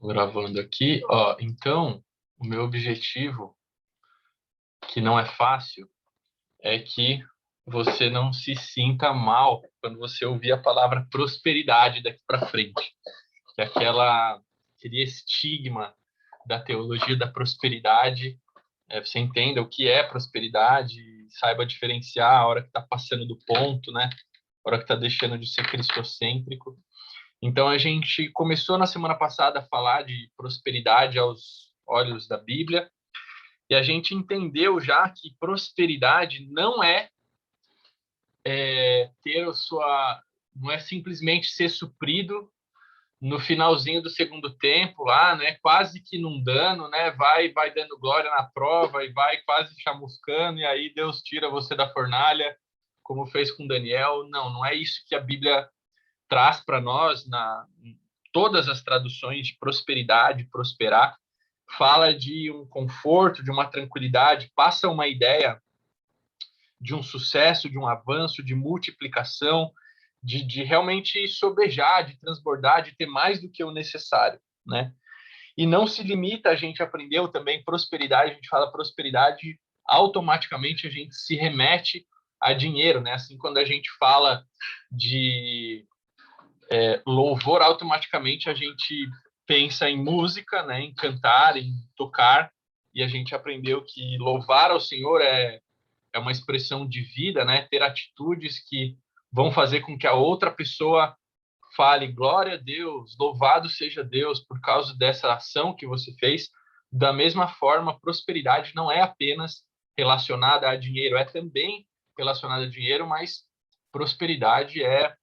Gravando aqui, ó. Então, o meu objetivo, que não é fácil, é que você não se sinta mal quando você ouvir a palavra prosperidade daqui para frente. Que é aquele estigma da teologia da prosperidade, você entenda o que é prosperidade, saiba diferenciar a hora que está passando do ponto, né? A hora que está deixando de ser cristocêntrico. Então, a gente começou na semana passada a falar de prosperidade aos olhos da Bíblia, e a gente entendeu já que prosperidade ter não é simplesmente ser suprido no finalzinho do segundo tempo lá, né? Quase que num dano, né? Vai dando glória na prova e vai quase chamuscando, e aí Deus tira você da fornalha, como fez com Daniel. Não é isso que a Bíblia traz para nós em todas as traduções de prosperidade, prosperar, fala de um conforto, de uma tranquilidade, passa uma ideia de um sucesso, de um avanço, de multiplicação, de realmente sobejar, de transbordar, de ter mais do que o necessário, né? E não se limita, a gente aprendeu também prosperidade, a gente fala prosperidade, automaticamente a gente se remete a dinheiro, né? Assim, quando a gente fala de louvor, automaticamente a gente pensa em música, né, em cantar, em tocar, e a gente aprendeu que louvar ao Senhor é uma expressão de vida, né, ter atitudes que vão fazer com que a outra pessoa fale glória a Deus, louvado seja Deus por causa dessa ação que você fez. Da mesma forma, prosperidade não é apenas relacionada a dinheiro, é também relacionada a dinheiro, mas prosperidade é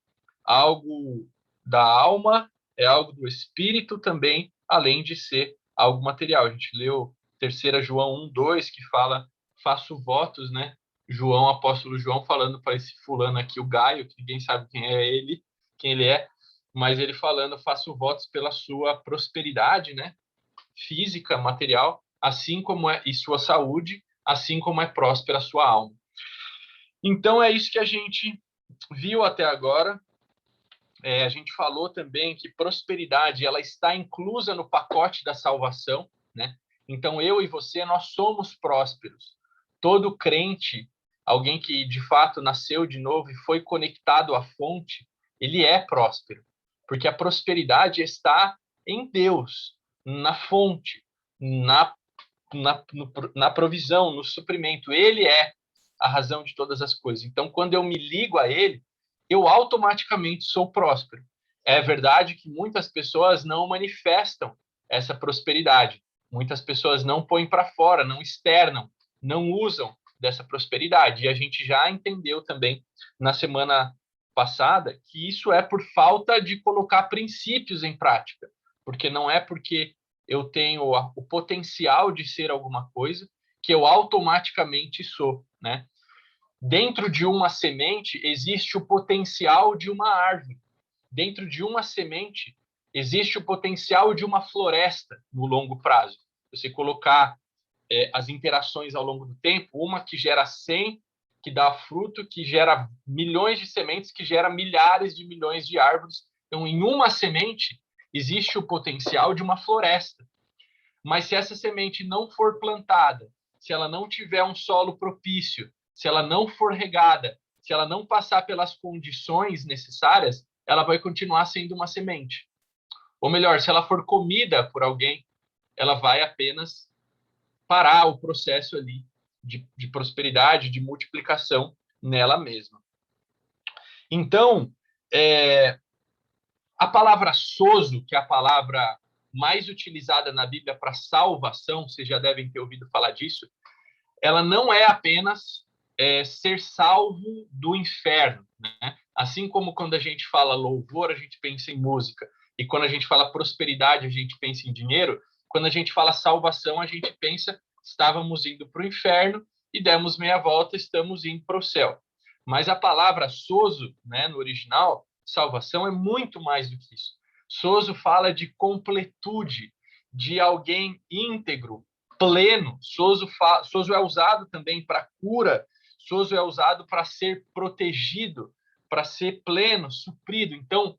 algo da alma, é algo do espírito também, além de ser algo material. A gente leu 3 João 1:2, que fala, faço votos, né? João, apóstolo João, falando para esse fulano aqui, o Gaio, que ninguém sabe quem ele é, mas ele falando, faço votos pela sua prosperidade, né? Física, material, assim como e sua saúde, assim como é próspera a sua alma. Então, é isso que a gente viu até agora. A gente falou também que prosperidade ela está inclusa no pacote da salvação, né? Então, eu e você, nós somos prósperos. Todo crente, alguém que de fato nasceu de novo e foi conectado à fonte, ele é próspero, porque a prosperidade está em Deus, na fonte, na provisão, no suprimento. Ele é a razão de todas as coisas. Então, quando eu me ligo a ele, eu automaticamente sou próspero. É verdade que muitas pessoas não manifestam essa prosperidade. Muitas pessoas não põem para fora, não externam, não usam dessa prosperidade. E a gente já entendeu também na semana passada que isso é por falta de colocar princípios em prática. Porque não é porque eu tenho o potencial de ser alguma coisa que eu automaticamente sou, né? Dentro de uma semente existe o potencial de uma árvore. Dentro de uma semente existe o potencial de uma floresta no longo prazo. Você colocar as interações ao longo do tempo, uma que gera 100, que dá fruto, que gera milhões de sementes, que gera milhares de milhões de árvores. Então, em uma semente existe o potencial de uma floresta. Mas se essa semente não for plantada, se ela não tiver um solo propício, se ela não for regada, se ela não passar pelas condições necessárias, ela vai continuar sendo uma semente. Ou melhor, se ela for comida por alguém, ela vai apenas parar o processo ali de prosperidade, de multiplicação nela mesma. Então, a palavra sozo, que é a palavra mais utilizada na Bíblia para salvação, vocês já devem ter ouvido falar disso, ela não é apenas ser salvo do inferno, né? Assim como quando a gente fala louvor, a gente pensa em música, e quando a gente fala prosperidade, a gente pensa em dinheiro, quando a gente fala salvação, a gente pensa estávamos indo para o inferno e demos meia volta, estamos indo para o céu. Mas a palavra sozo, né, no original, salvação, é muito mais do que isso. Sozo fala de completude, de alguém íntegro, pleno. Sozo é usado também para cura, sozo é usado para ser protegido, para ser pleno, suprido. Então,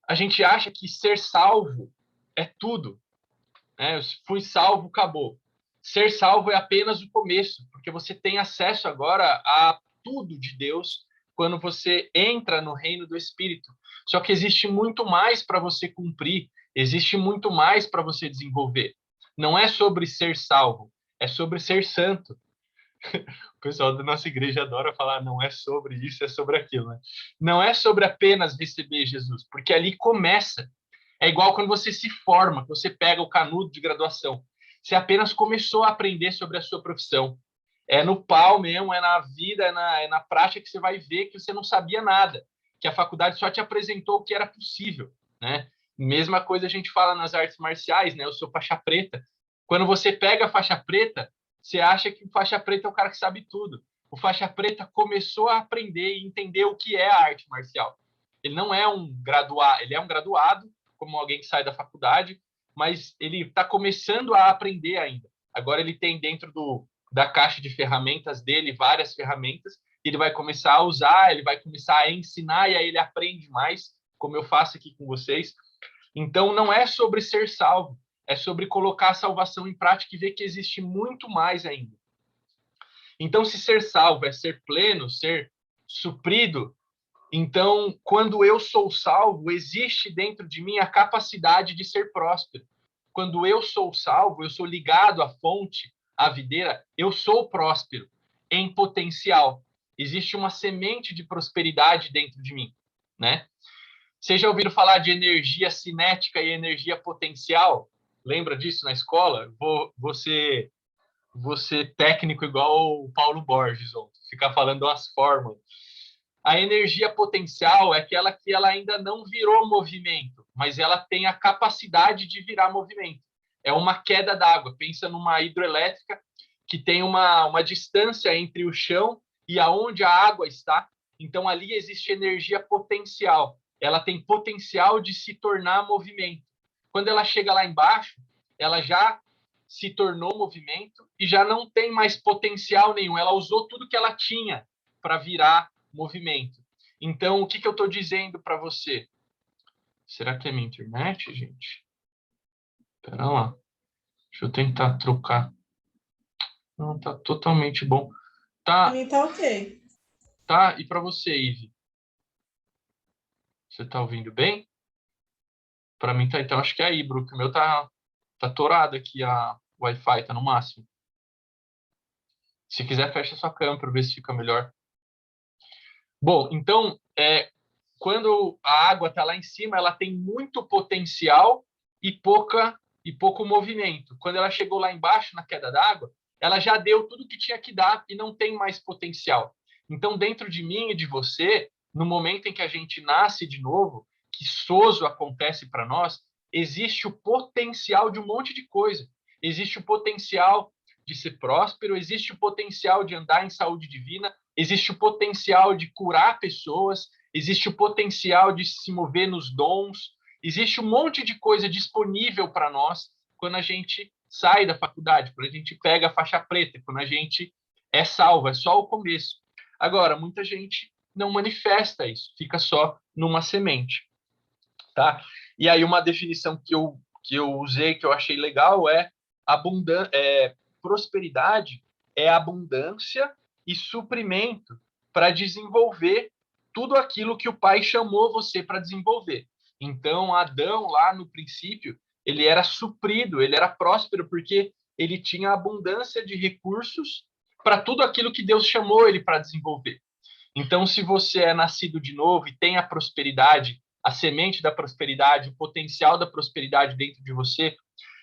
a gente acha que ser salvo é tudo, né? Eu fui salvo, acabou. Ser salvo é apenas o começo, porque você tem acesso agora a tudo de Deus quando você entra no reino do Espírito. Só que existe muito mais para você cumprir, existe muito mais para você desenvolver. Não é sobre ser salvo, é sobre ser santo. O pessoal da nossa igreja adora falar, não é sobre isso, é sobre aquilo, né? Não é sobre apenas receber Jesus, porque ali começa. É igual quando você se forma, você pega o canudo de graduação. Você apenas começou a aprender sobre a sua profissão. É no pau mesmo, é na vida, é na prática que você vai ver que você não sabia nada, que a faculdade só te apresentou o que era possível, né? Mesma coisa a gente fala nas artes marciais, né? Eu sou faixa preta. Quando você pega a faixa preta, você acha que o faixa preta é o cara que sabe tudo. O faixa preta começou a aprender e entender o que é a arte marcial. Ele não é um graduado, ele é um graduado, como alguém que sai da faculdade, mas ele está começando a aprender ainda. Agora ele tem dentro da caixa de ferramentas dele várias ferramentas, ele vai começar a usar, ele vai começar a ensinar e aí ele aprende mais, como eu faço aqui com vocês. Então não é sobre ser salvo, é sobre colocar a salvação em prática e ver que existe muito mais ainda. Então, se ser salvo é ser pleno, ser suprido, então, quando eu sou salvo, existe dentro de mim a capacidade de ser próspero. Quando eu sou salvo, eu sou ligado à fonte, à videira, eu sou próspero em potencial. Existe uma semente de prosperidade dentro de mim, né? Vocês já ouviram falar de energia cinética e energia potencial? Lembra disso na escola? Você técnico igual o Paulo Borges, ou ficar falando umas fórmulas. A energia potencial é aquela que ela ainda não virou movimento, mas ela tem a capacidade de virar movimento. É uma queda d'água. Pensa numa hidrelétrica que tem uma distância entre o chão e aonde a água está. Então, ali existe energia potencial. Ela tem potencial de se tornar movimento. Quando ela chega lá embaixo, ela já se tornou movimento e já não tem mais potencial nenhum. Ela usou tudo que ela tinha para virar movimento. Então, o que eu estou dizendo para você? Será que é minha internet, gente? Espera lá. Deixa eu tentar trocar. Não, tá totalmente bom. Pra Tá, mim tá ok. tá. E para você, Ive? Você tá ouvindo bem? Para mim tá. Então, acho que é aí, Bruno. O meu tá torado aqui, a Wi-Fi tá no máximo. Se quiser, fecha sua câmera para ver se fica melhor. Bom, então, quando a água está lá em cima, ela tem muito potencial e pouco movimento. Quando ela chegou lá embaixo, na queda d'água, ela já deu tudo que tinha que dar e não tem mais potencial. Então, dentro de mim e de você, no momento em que a gente nasce de novo, que sozo acontece para nós, existe o potencial de um monte de coisa. Existe o potencial de ser próspero, existe o potencial de andar em saúde divina, existe o potencial de curar pessoas, existe o potencial de se mover nos dons, existe um monte de coisa disponível para nós quando a gente sai da faculdade, quando a gente pega a faixa preta, quando a gente é salvo, é só o começo. Agora, muita gente não manifesta isso, fica só numa semente, tá? E aí uma definição que eu usei, que eu achei legal, prosperidade é abundância e suprimento para desenvolver tudo aquilo que o Pai chamou você para desenvolver. Então, Adão, lá no princípio, ele era suprido, ele era próspero, porque ele tinha abundância de recursos para tudo aquilo que Deus chamou ele para desenvolver. Então, se você é nascido de novo e tem a prosperidade, a semente da prosperidade, o potencial da prosperidade dentro de você,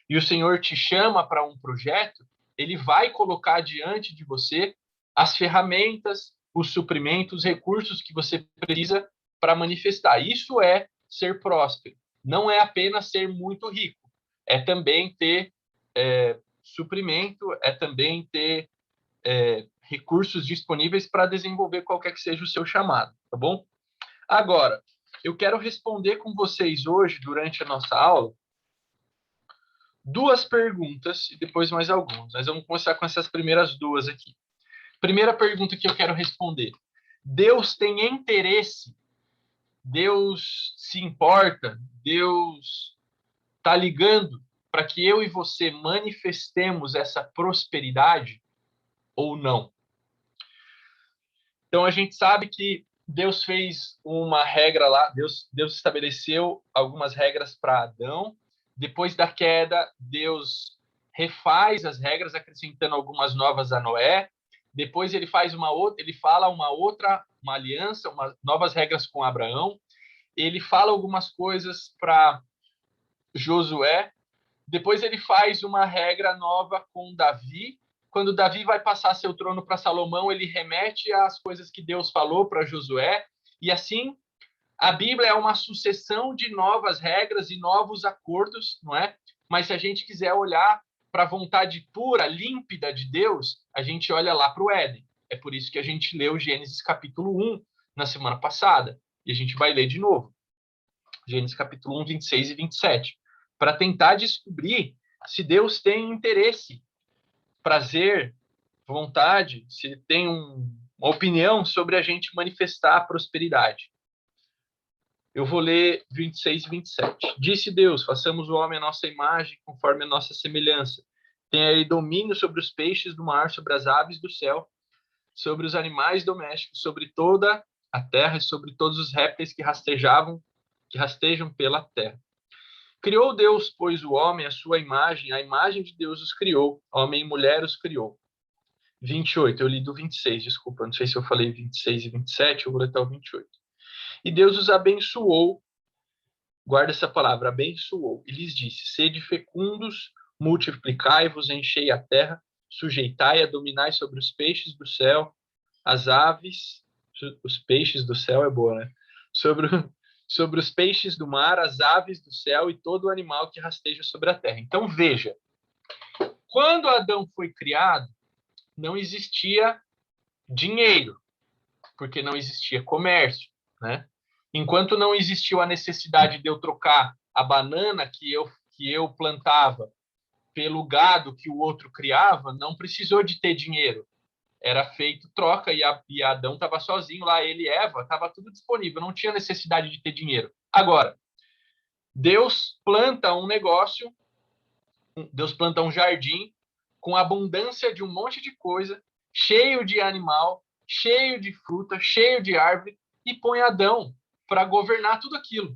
e o Senhor te chama para um projeto, ele vai colocar diante de você as ferramentas, os suprimentos, os recursos que você precisa para manifestar. Isso é ser próspero. Não é apenas ser muito rico. É também ter suprimento, é também ter recursos disponíveis para desenvolver qualquer que seja o seu chamado, tá bom? Agora, eu quero responder com vocês hoje, durante a nossa aula, duas perguntas e depois mais algumas. Mas vamos começar com essas primeiras duas aqui. Primeira pergunta que eu quero responder: Deus tem interesse? Deus se importa? Deus está ligando para que eu e você manifestemos essa prosperidade ou não? Então, a gente sabe que Deus fez uma regra lá, Deus estabeleceu algumas regras para Adão. Depois da queda, Deus refaz as regras, acrescentando algumas novas a Noé. Depois ele fala uma aliança, novas regras com Abraão. Ele fala algumas coisas para Josué. Depois ele faz uma regra nova com Davi. Quando Davi vai passar seu trono para Salomão, ele remete às coisas que Deus falou para Josué. E assim, a Bíblia é uma sucessão de novas regras e novos acordos, não é? Mas se a gente quiser olhar para a vontade pura, límpida de Deus, a gente olha lá para o Éden. É por isso que a gente leu Gênesis capítulo 1 na semana passada. E a gente vai ler de novo. Gênesis capítulo 1, 26 e 27. Para tentar descobrir se Deus tem interesse, prazer, vontade, se ele tem uma opinião sobre a gente manifestar a prosperidade. Eu vou ler 26 e 27. Disse Deus, façamos o homem à nossa imagem, conforme a nossa semelhança. Tenha ele domínio sobre os peixes do mar, sobre as aves do céu, sobre os animais domésticos, sobre toda a terra e sobre todos os répteis que rastejam pela terra. Criou Deus, pois, o homem, a sua imagem, a imagem de Deus os criou, homem e mulher os criou. 28, eu li do 26, desculpa, não sei se eu falei 26 e 27, eu vou ler até o 28. E Deus os abençoou, guarda essa palavra, abençoou, e lhes disse, sede fecundos, multiplicai-vos, enchei a terra, sujeitai-a, dominai sobre os peixes do céu, as aves, os peixes do céu é boa, né? Sobre os peixes do mar, as aves do céu e todo animal que rasteja sobre a terra. Então, veja, quando Adão foi criado, não existia dinheiro, porque não existia comércio, né? Enquanto não existiu a necessidade de eu trocar a banana que eu plantava pelo gado que o outro criava, não precisou de ter dinheiro. Era feito troca e Adão estava sozinho lá, ele e Eva, estava tudo disponível, não tinha necessidade de ter dinheiro. Agora, Deus planta um negócio, Deus planta um jardim com abundância de um monte de coisa, cheio de animal, cheio de fruta, cheio de árvore, e põe Adão para governar tudo aquilo.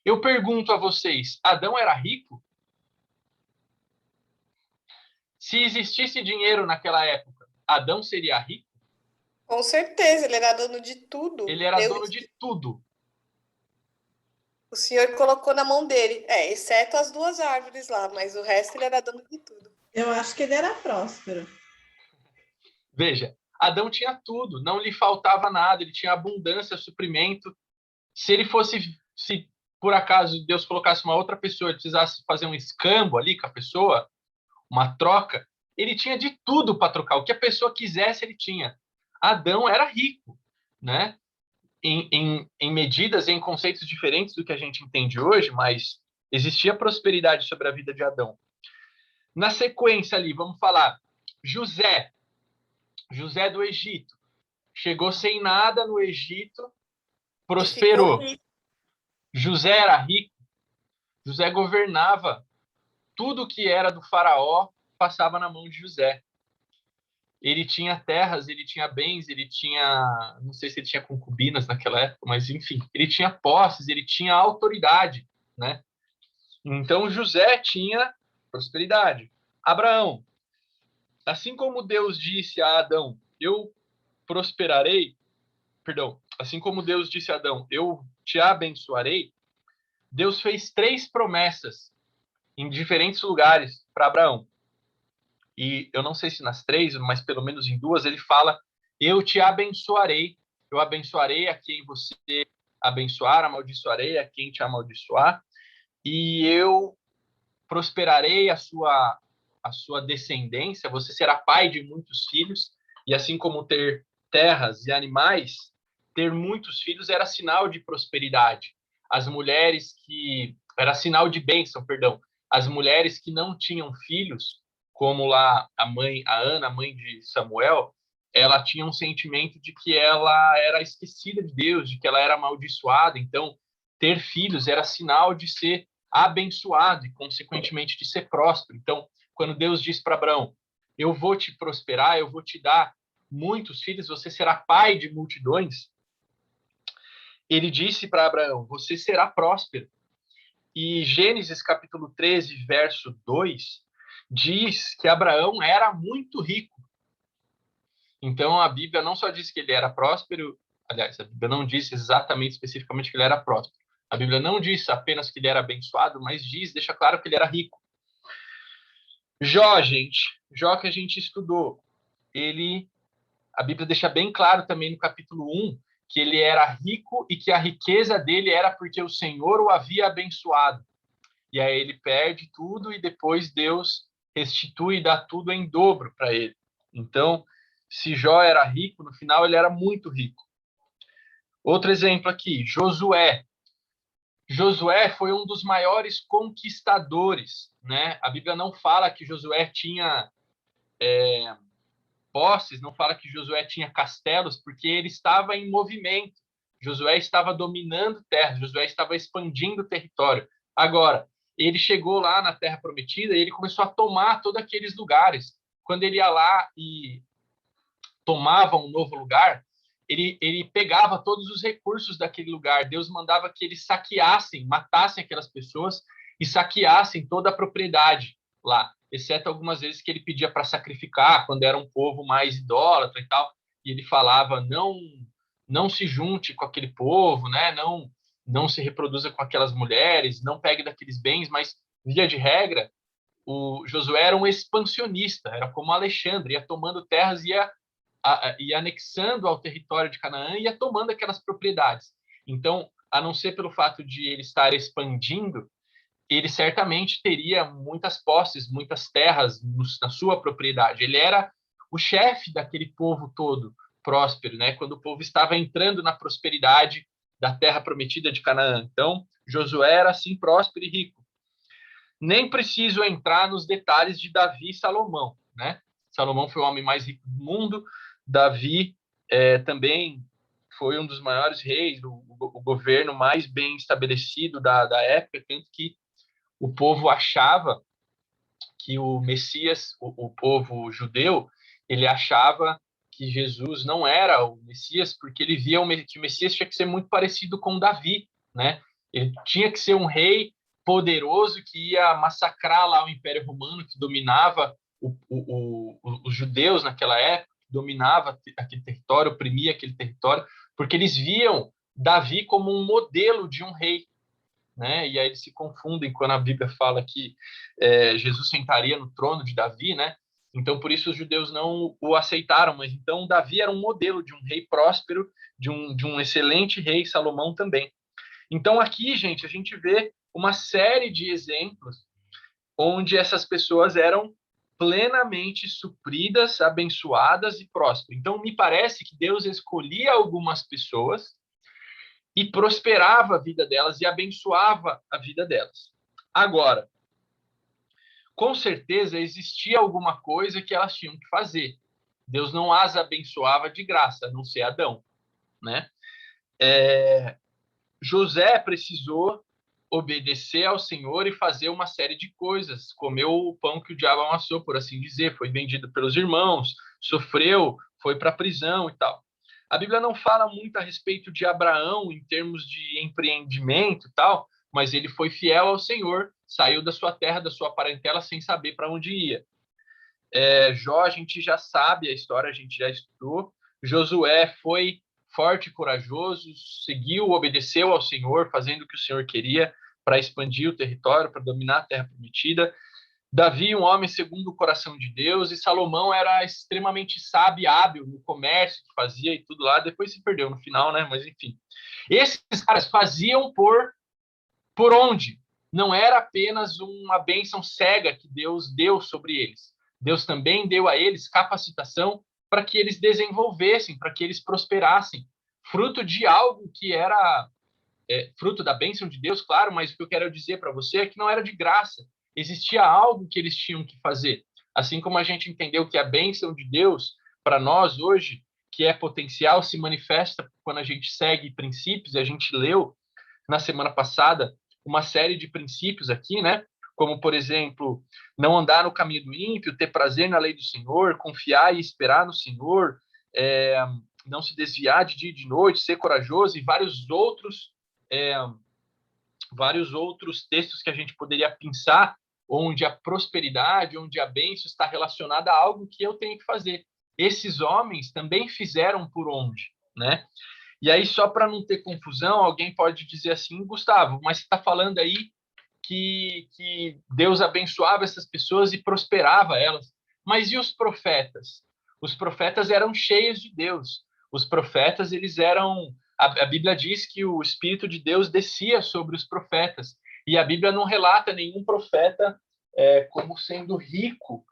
Eu pergunto a vocês, Adão era rico? Se existisse dinheiro naquela época, Adão seria rico? Com certeza, ele era dono de tudo. Ele era dono de tudo. O Senhor colocou na mão dele, exceto as 2 árvores lá, mas o resto ele era dono de tudo. Eu acho que ele era próspero. Veja, Adão tinha tudo, não lhe faltava nada, ele tinha abundância, suprimento. Se por acaso Deus colocasse uma outra pessoa e precisasse fazer um escambo ali com a pessoa, uma troca, ele tinha de tudo para trocar. O que a pessoa quisesse, ele tinha. Adão era rico, né? Em medidas, em conceitos diferentes do que a gente entende hoje, mas existia prosperidade sobre a vida de Adão. Na sequência ali, vamos falar, José do Egito, chegou sem nada no Egito, prosperou. José era rico, José governava, tudo que era do faraó passava na mão de José. Ele tinha terras, ele tinha bens, ele tinha, não sei se ele tinha concubinas naquela época, mas enfim, ele tinha posses, ele tinha autoridade, né? Então José tinha prosperidade. Abraão, assim como Deus disse a Adão, eu prosperarei, assim como Deus disse a Adão, eu te abençoarei, Deus fez 3 promessas em diferentes lugares para Abraão. E eu não sei se nas 3, mas pelo menos em 2, ele fala, eu te abençoarei, eu abençoarei a quem você abençoar, amaldiçoarei a quem te amaldiçoar, e eu prosperarei a sua descendência, você será pai de muitos filhos, e assim como ter terras e animais, ter muitos filhos era sinal de prosperidade. As mulheres era sinal de bênção, perdão. As mulheres que não tinham filhos, como lá a Ana, mãe de Samuel, ela tinha um sentimento de que ela era esquecida de Deus, de que ela era amaldiçoada. Então, ter filhos era sinal de ser abençoado e, consequentemente, de ser próspero. Então, quando Deus diz para Abraão, eu vou te prosperar, eu vou te dar muitos filhos, você será pai de multidões, ele disse para Abraão, você será próspero. E Gênesis capítulo 13, verso 2, diz que Abraão era muito rico. Então, a Bíblia não só diz que ele era próspero, aliás, a Bíblia não diz exatamente, especificamente que ele era próspero. A Bíblia não diz apenas que ele era abençoado, mas deixa claro que ele era rico. Jó, Jó que a gente estudou, a Bíblia deixa bem claro também no capítulo 1 que ele era rico e que a riqueza dele era porque o Senhor o havia abençoado. E aí ele perde tudo e depois Deus restitui e dá tudo em dobro para ele. Então, se Jó era rico, no final ele era muito rico. Outro exemplo aqui, Josué. Josué foi um dos maiores conquistadores, né? A Bíblia não fala que Josué tinha posses, não fala que Josué tinha castelos, porque ele estava em movimento. Josué estava dominando terras, Josué estava expandindo o território. Agora, ele chegou lá na Terra Prometida e ele começou a tomar todos aqueles lugares. Quando ele ia lá e tomava um novo lugar, ele pegava todos os recursos daquele lugar. Deus mandava que eles saqueassem, matassem aquelas pessoas e saqueassem toda a propriedade lá, exceto algumas vezes que ele pedia para sacrificar, quando era um povo mais idólatra e tal, e ele falava, não se junte com aquele povo, né? Não se reproduza com aquelas mulheres, não pegue daqueles bens, mas, via de regra, o Josué era um expansionista, era como Alexandre, ia tomando terras e ia anexando ao território de Canaã e ia tomando aquelas propriedades. Então, a não ser pelo fato de ele estar expandindo, ele certamente teria muitas posses, muitas terras na sua propriedade. Ele era o chefe daquele povo todo próspero, né? Quando o povo estava entrando na prosperidade da terra prometida de Canaã. Então, Josué era assim próspero e rico. Nem preciso entrar nos detalhes de Davi e Salomão, né? Salomão foi o homem mais rico do mundo. Davi também foi um dos maiores reis, o governo mais bem estabelecido da época, tanto que o povo achava que o Messias, o povo judeu, ele achava que Jesus não era o Messias, porque ele via que o Messias tinha que ser muito parecido com Davi, né? Ele tinha que ser um rei poderoso que ia massacrar lá o Império Romano, que dominava os judeus naquela época, dominava aquele território, oprimia aquele território, porque eles viam Davi como um modelo de um rei, né? E aí eles se confundem quando a Bíblia fala que Jesus sentaria no trono de Davi, né? Então, por isso os judeus não o aceitaram, mas então Davi era um modelo de um rei próspero, de um excelente rei, Salomão também. Então, aqui, gente, a gente vê uma série de exemplos onde essas pessoas eram plenamente supridas, abençoadas e prósperas. Então, me parece que Deus escolhia algumas pessoas e prosperava a vida delas e abençoava a vida delas. Agora, com certeza existia alguma coisa que elas tinham que fazer. Deus não as abençoava de graça, a não ser Adão, né? José precisou obedecer ao Senhor e fazer uma série de coisas. Comeu o pão que o diabo amassou, por assim dizer, foi vendido pelos irmãos, sofreu, foi para a prisão e tal. A Bíblia não fala muito a respeito de Abraão em termos de empreendimento e tal, mas ele foi fiel ao Senhor, saiu da sua terra, da sua parentela, sem saber para onde ia. Jó, a gente já sabe a história, a gente já estudou. Josué foi forte e corajoso, seguiu, obedeceu ao Senhor, fazendo o que o Senhor queria para expandir o território, para dominar a terra prometida. Davi, um homem segundo o coração de Deus, e Salomão era extremamente sábio e hábil no comércio que fazia e tudo lá, depois se perdeu no final, né? Mas enfim. Esses caras faziam por onde? Não era apenas uma bênção cega que Deus deu sobre eles. Deus também deu a eles capacitação para que eles desenvolvessem, para que eles prosperassem, fruto de algo que era fruto da bênção de Deus, claro, mas o que eu quero dizer para você é que não era de graça. Existia algo que eles tinham que fazer. Assim como a gente entendeu que a bênção de Deus, para nós hoje, que é potencial, se manifesta quando a gente segue princípios, e a gente leu na semana passada uma série de princípios aqui, né? Como, por exemplo, não andar no caminho do ímpio, ter prazer na lei do Senhor, confiar e esperar no Senhor, não se desviar de dia e de noite, ser corajoso, e vários outros textos que a gente poderia pensar, onde a prosperidade, onde a bênção está relacionada a algo que eu tenho que fazer. Esses homens também fizeram por onde, né? E aí, só para não ter confusão, alguém pode dizer assim, Gustavo, mas você está falando aí que Deus abençoava essas pessoas e prosperava elas. Mas e os profetas? Os profetas eram cheios de Deus. Os profetas, eles eram... A Bíblia diz que o Espírito de Deus descia sobre os profetas. E a Bíblia não relata nenhum profeta como sendo rico.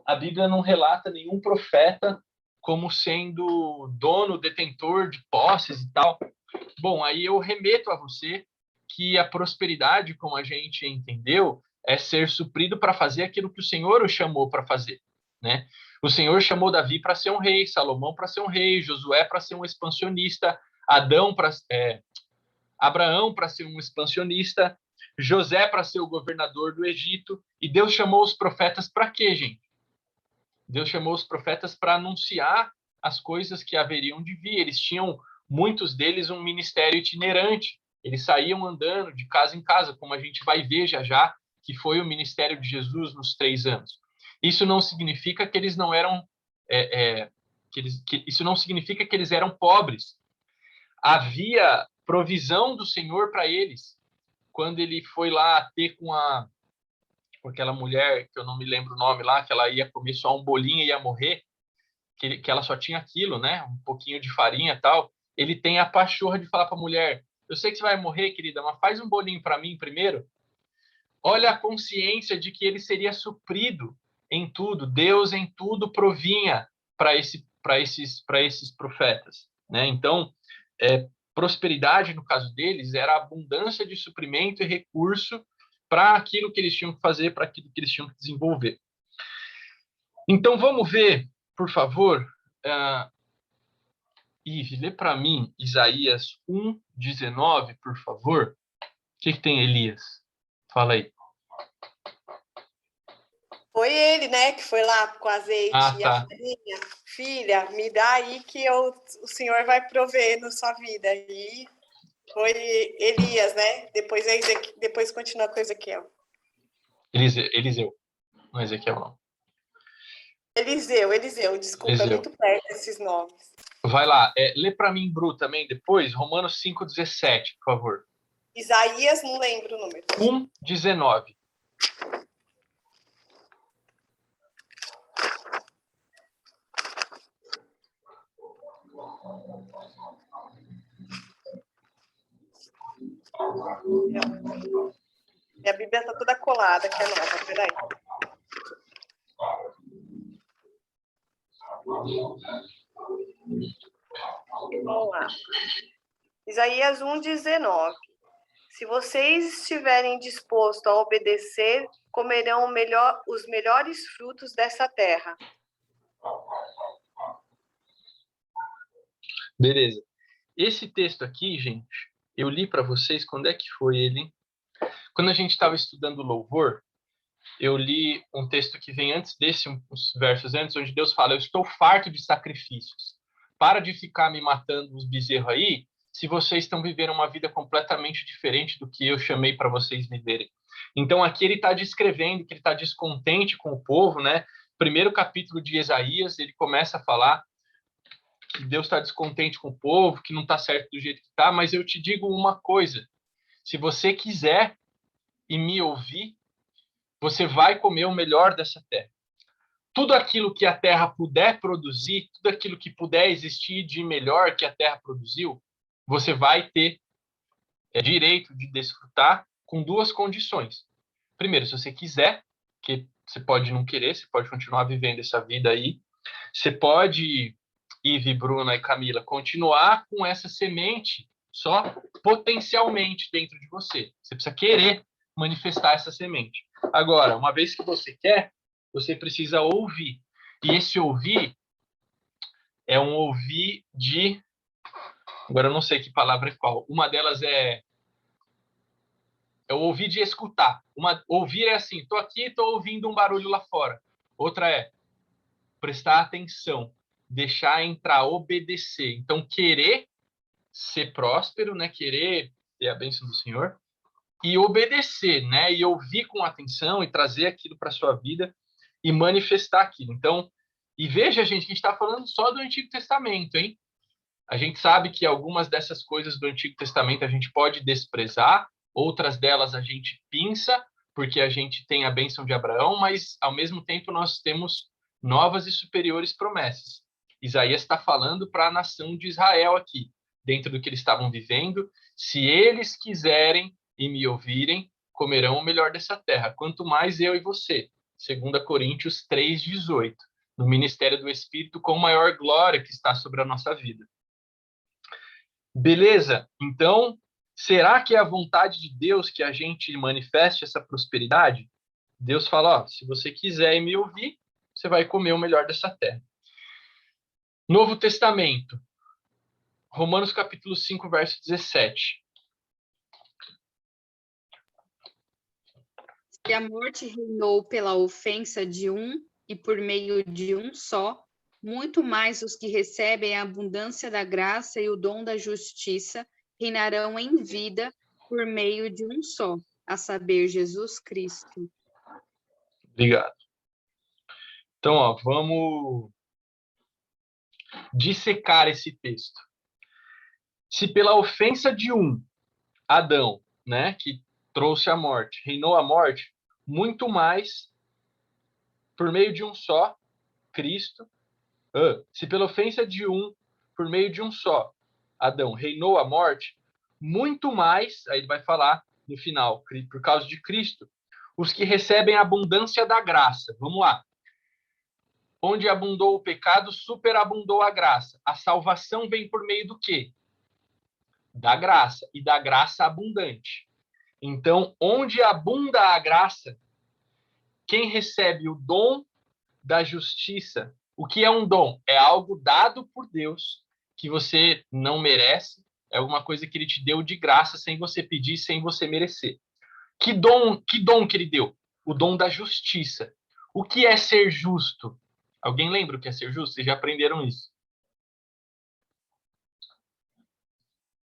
A Bíblia não relata nenhum profeta como sendo dono, detentor de posses e tal. Bom, aí eu remeto a você que a prosperidade, como a gente entendeu, é ser suprido para fazer aquilo que o Senhor o chamou para fazer, né? O Senhor chamou Davi para ser um rei, Salomão para ser um rei, Josué para ser um expansionista, Abraão para ser um expansionista, José para ser o governador do Egito. E Deus chamou os profetas para quê, gente? Deus chamou os profetas para anunciar as coisas que haveriam de vir. Eles tinham, muitos deles, um ministério itinerante. Eles saíam andando de casa em casa, como a gente vai ver já já, que foi o ministério de Jesus nos 3 anos. Isso não significa que eles não eram... isso não significa que eles eram pobres. Havia provisão do Senhor para eles. Quando ele foi lá ter com aquela mulher, que eu não me lembro o nome lá, que ela ia comer só um bolinho e ia morrer, que ela só tinha aquilo, né? Um pouquinho de farinha e tal. Ele tem a pachorra de falar para a mulher, eu sei que você vai morrer, querida, mas faz um bolinho para mim primeiro. Olha a consciência de que ele seria suprido em tudo. Deus em tudo provinha para esses profetas, né? Então, prosperidade, no caso deles, era abundância de suprimento e recurso para aquilo que eles tinham que fazer, para aquilo que eles tinham que desenvolver. Então, vamos ver, por favor, Ive, lê para mim Isaías 1:19, por favor. O que tem, Elias? Fala aí. Foi ele, né, que foi lá com azeite e a farinha. Filha, me dá aí que o Senhor vai prover na sua vida. E foi Elias, né? Depois continua com Ezequiel. Eliseu. Não é Ezequiel, não. Eliseu, desculpa, Eliseu. É muito perto esses nomes. Vai lá, lê para mim, Bru, também depois, Romanos 5:17, por favor. Isaías, não lembro o número. 1:19. Minha Bíblia está toda colada, que é nova, peraí. Vamos lá. Isaías 1:19. Se vocês estiverem dispostos a obedecer, comerão os melhores frutos dessa terra. Beleza. Esse texto aqui, gente, eu li para vocês, quando é que foi ele? Quando a gente estava estudando louvor, eu li um texto que vem antes desse, uns versos antes, onde Deus fala, eu estou farto de sacrifícios. Para de ficar me matando os bezerros aí, se vocês estão vivendo uma vida completamente diferente do que eu chamei para vocês viverem. Então, aqui ele está descrevendo que ele está descontente com o povo, né? Primeiro capítulo de Isaías, ele começa a falar que Deus está descontente com o povo, que não está certo do jeito que está, mas eu te digo uma coisa, se você quiser e me ouvir, você vai comer o melhor dessa terra. Tudo aquilo que a terra puder produzir, tudo aquilo que puder existir de melhor que a terra produziu, você vai ter direito de desfrutar com 2 condições. Primeiro, se você quiser, que você pode não querer, você pode continuar vivendo essa vida aí. Você pode, Ive, Bruna e Camila, continuar com essa semente só potencialmente dentro de você. Você precisa querer manifestar essa semente. Agora, uma vez que você quer, você precisa ouvir. E esse ouvir é um ouvir de... Agora, eu não sei que palavra é qual. Uma delas é É o ouvir de escutar. Ouvir é assim, estou aqui, estou ouvindo um barulho lá fora. Outra é prestar atenção, deixar entrar, obedecer. Então, querer ser próspero, né? Querer ter a bênção do Senhor e obedecer, né? E ouvir com atenção e trazer aquilo para sua vida e manifestar aquilo. Então, e veja, gente, que a gente está falando só do Antigo Testamento, hein? A gente sabe que algumas dessas coisas do Antigo Testamento a gente pode desprezar, outras delas a gente pinça, porque a gente tem a bênção de Abraão, mas, ao mesmo tempo, nós temos novas e superiores promessas. Isaías está falando para a nação de Israel aqui, dentro do que eles estavam vivendo. Se eles quiserem e me ouvirem, comerão o melhor dessa terra, quanto mais eu e você. 2 Coríntios 3,18. No ministério do Espírito, com maior glória que está sobre a nossa vida. Beleza? Então, será que é a vontade de Deus que a gente manifeste essa prosperidade? Deus fala, ó, se você quiser me ouvir, você vai comer o melhor dessa terra. Novo Testamento, Romanos capítulo 5, verso 17. Se a morte reinou pela ofensa de um e por meio de um só, muito mais os que recebem a abundância da graça e o dom da justiça reinarão em vida por meio de um só, a saber, Jesus Cristo. Obrigado. Então, ó, vamos dissecar esse texto. Se pela ofensa de um, Adão, né, que trouxe a morte, reinou a morte, muito mais por meio de um só, Cristo. Se pela ofensa de um, por meio de um só, Adão, reinou a morte, muito mais, aí ele vai falar no final, por causa de Cristo, os que recebem a abundância da graça. Vamos lá. Onde abundou o pecado, superabundou a graça. A salvação vem por meio do quê? Da graça, e da graça abundante. Então, onde abunda a graça, quem recebe o dom da justiça, o que é um dom? É algo dado por Deus, que você não merece, é alguma coisa que ele te deu de graça, sem você pedir, sem você merecer. Que dom que ele deu? O dom da justiça. O que é ser justo? Alguém lembra o que é ser justo? Vocês já aprenderam isso?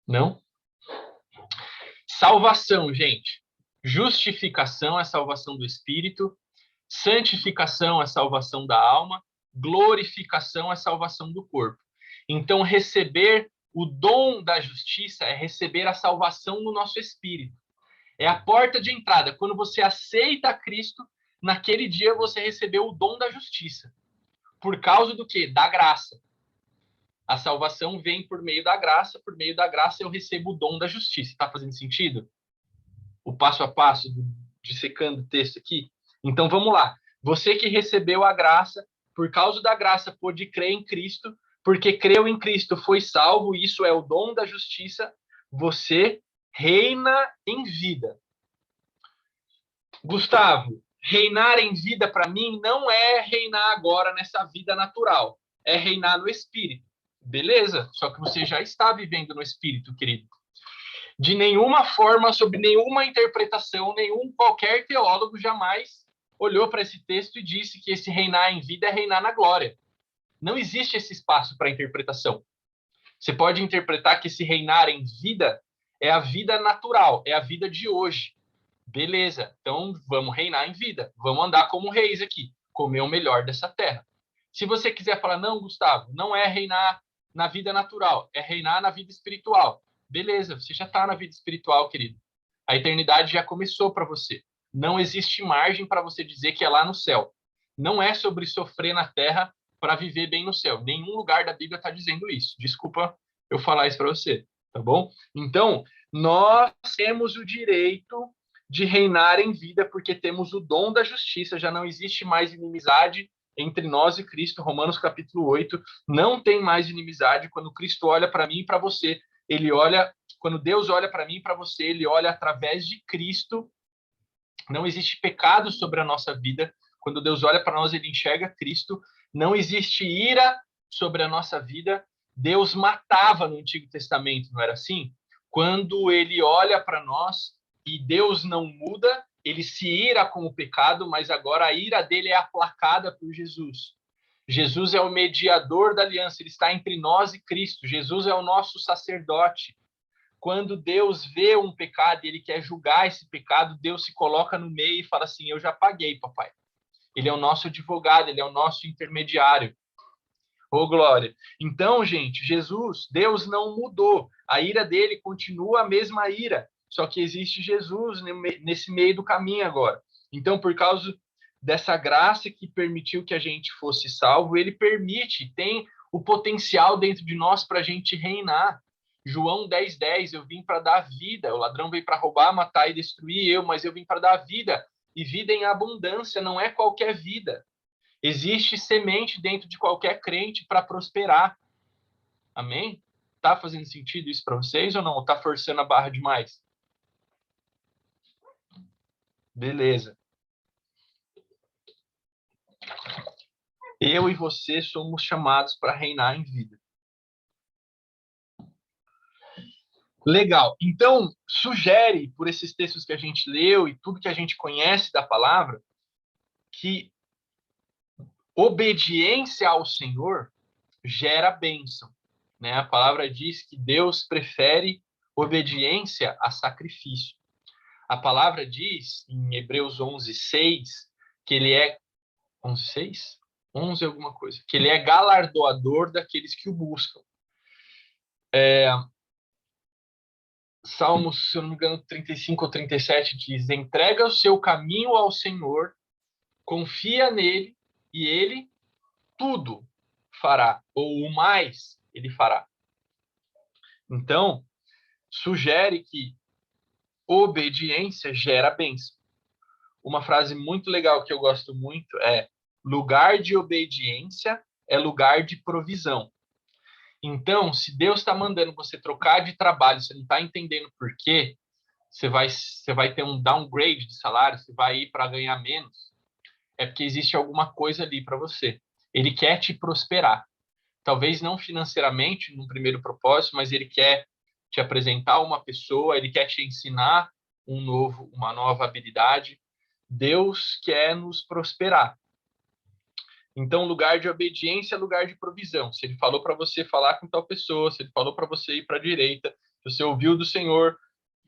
Não? Salvação, gente. Justificação é a salvação do espírito. Santificação é a salvação da alma. Glorificação é a salvação do corpo. Então, receber o dom da justiça é receber a salvação no nosso espírito. É a porta de entrada. Quando você aceita Cristo, naquele dia você recebeu o dom da justiça. Por causa do quê? Da graça. A salvação vem por meio da graça eu recebo o dom da justiça. Está fazendo sentido? O passo a passo, dissecando o texto aqui? Então, vamos lá. Você que recebeu a graça, por causa da graça, pôde crer em Cristo, porque creu em Cristo, foi salvo, isso é o dom da justiça, você reina em vida. Gustavo, reinar em vida, para mim, não é reinar agora nessa vida natural, é reinar no Espírito. Beleza? Só que você já está vivendo no Espírito, querido. De nenhuma forma, sob nenhuma interpretação, qualquer teólogo jamais olhou para esse texto e disse que esse reinar em vida é reinar na glória. Não existe esse espaço para interpretação. Você pode interpretar que esse reinar em vida é a vida natural, é a vida de hoje. Beleza, então vamos reinar em vida, vamos andar como reis aqui, comer o melhor dessa terra. Se você quiser falar, não, Gustavo, não é reinar na vida natural, é reinar na vida espiritual. Beleza, você já está na vida espiritual, querido. A eternidade já começou para você. Não existe margem para você dizer que é lá no céu. Não é sobre sofrer na terra para viver bem no céu. Nenhum lugar da Bíblia está dizendo isso. Desculpa eu falar isso para você, tá bom? Então, nós temos o direito de reinar em vida porque temos o dom da justiça. Já não existe mais inimizade entre nós e Cristo. Romanos capítulo 8. Não tem mais inimizade. Quando Cristo olha para mim e para você, ele olha, quando Deus olha para mim e para você, ele olha através de Cristo. Não existe pecado sobre a nossa vida. Quando Deus olha para nós, ele enxerga Cristo. Não existe ira sobre a nossa vida. Deus matava no Antigo Testamento, não era assim? Quando ele olha para nós, e Deus não muda, ele se ira com o pecado, mas agora a ira dele é aplacada por Jesus. Jesus é o mediador da aliança, ele está entre nós e Cristo. Jesus é o nosso sacerdote. Quando Deus vê um pecado e ele quer julgar esse pecado, Deus se coloca no meio e fala assim, eu já paguei, papai. Ele é o nosso advogado, ele é o nosso intermediário. Ô, glória. Então, gente, Jesus, Deus não mudou. A ira dele continua a mesma ira. Só que existe Jesus nesse meio do caminho agora. Então, por causa dessa graça que permitiu que a gente fosse salvo, ele permite, tem o potencial dentro de nós para a gente reinar. João 10:10, eu vim para dar vida. O ladrão veio para roubar, matar e destruir mas eu vim para dar vida. E vida em abundância, não é qualquer vida. Existe semente dentro de qualquer crente para prosperar. Amém? Tá fazendo sentido isso para vocês ou não? Ou tá forçando a barra demais? Beleza. Eu e você somos chamados para reinar em vida. Legal. Então, sugere, por esses textos que a gente leu e tudo que a gente conhece da palavra, que obediência ao Senhor gera bênção. Né? A palavra diz que Deus prefere obediência a sacrifício. A palavra diz, em Hebreus 11:6, que ele é... 11:6? 11 alguma coisa. Que ele é galardoador daqueles que o buscam. Salmos, se eu não me engano, 35 ou 37 diz, entrega o seu caminho ao Senhor, confia nele e ele tudo fará, ou o mais ele fará. Então, sugere que obediência gera bênção. Uma frase muito legal que eu gosto muito é: lugar de obediência é lugar de provisão. Então, se Deus está mandando você trocar de trabalho, você não está entendendo por quê, você vai ter um downgrade de salário, você vai ir para ganhar menos, é porque existe alguma coisa ali para você. Ele quer te prosperar. Talvez não financeiramente, no primeiro propósito, mas ele quer te apresentar uma pessoa, ele quer te ensinar uma nova habilidade. Deus quer nos prosperar. Então, lugar de obediência é lugar de provisão. Se ele falou para você falar com tal pessoa, se ele falou para você ir para a direita, se você ouviu do Senhor,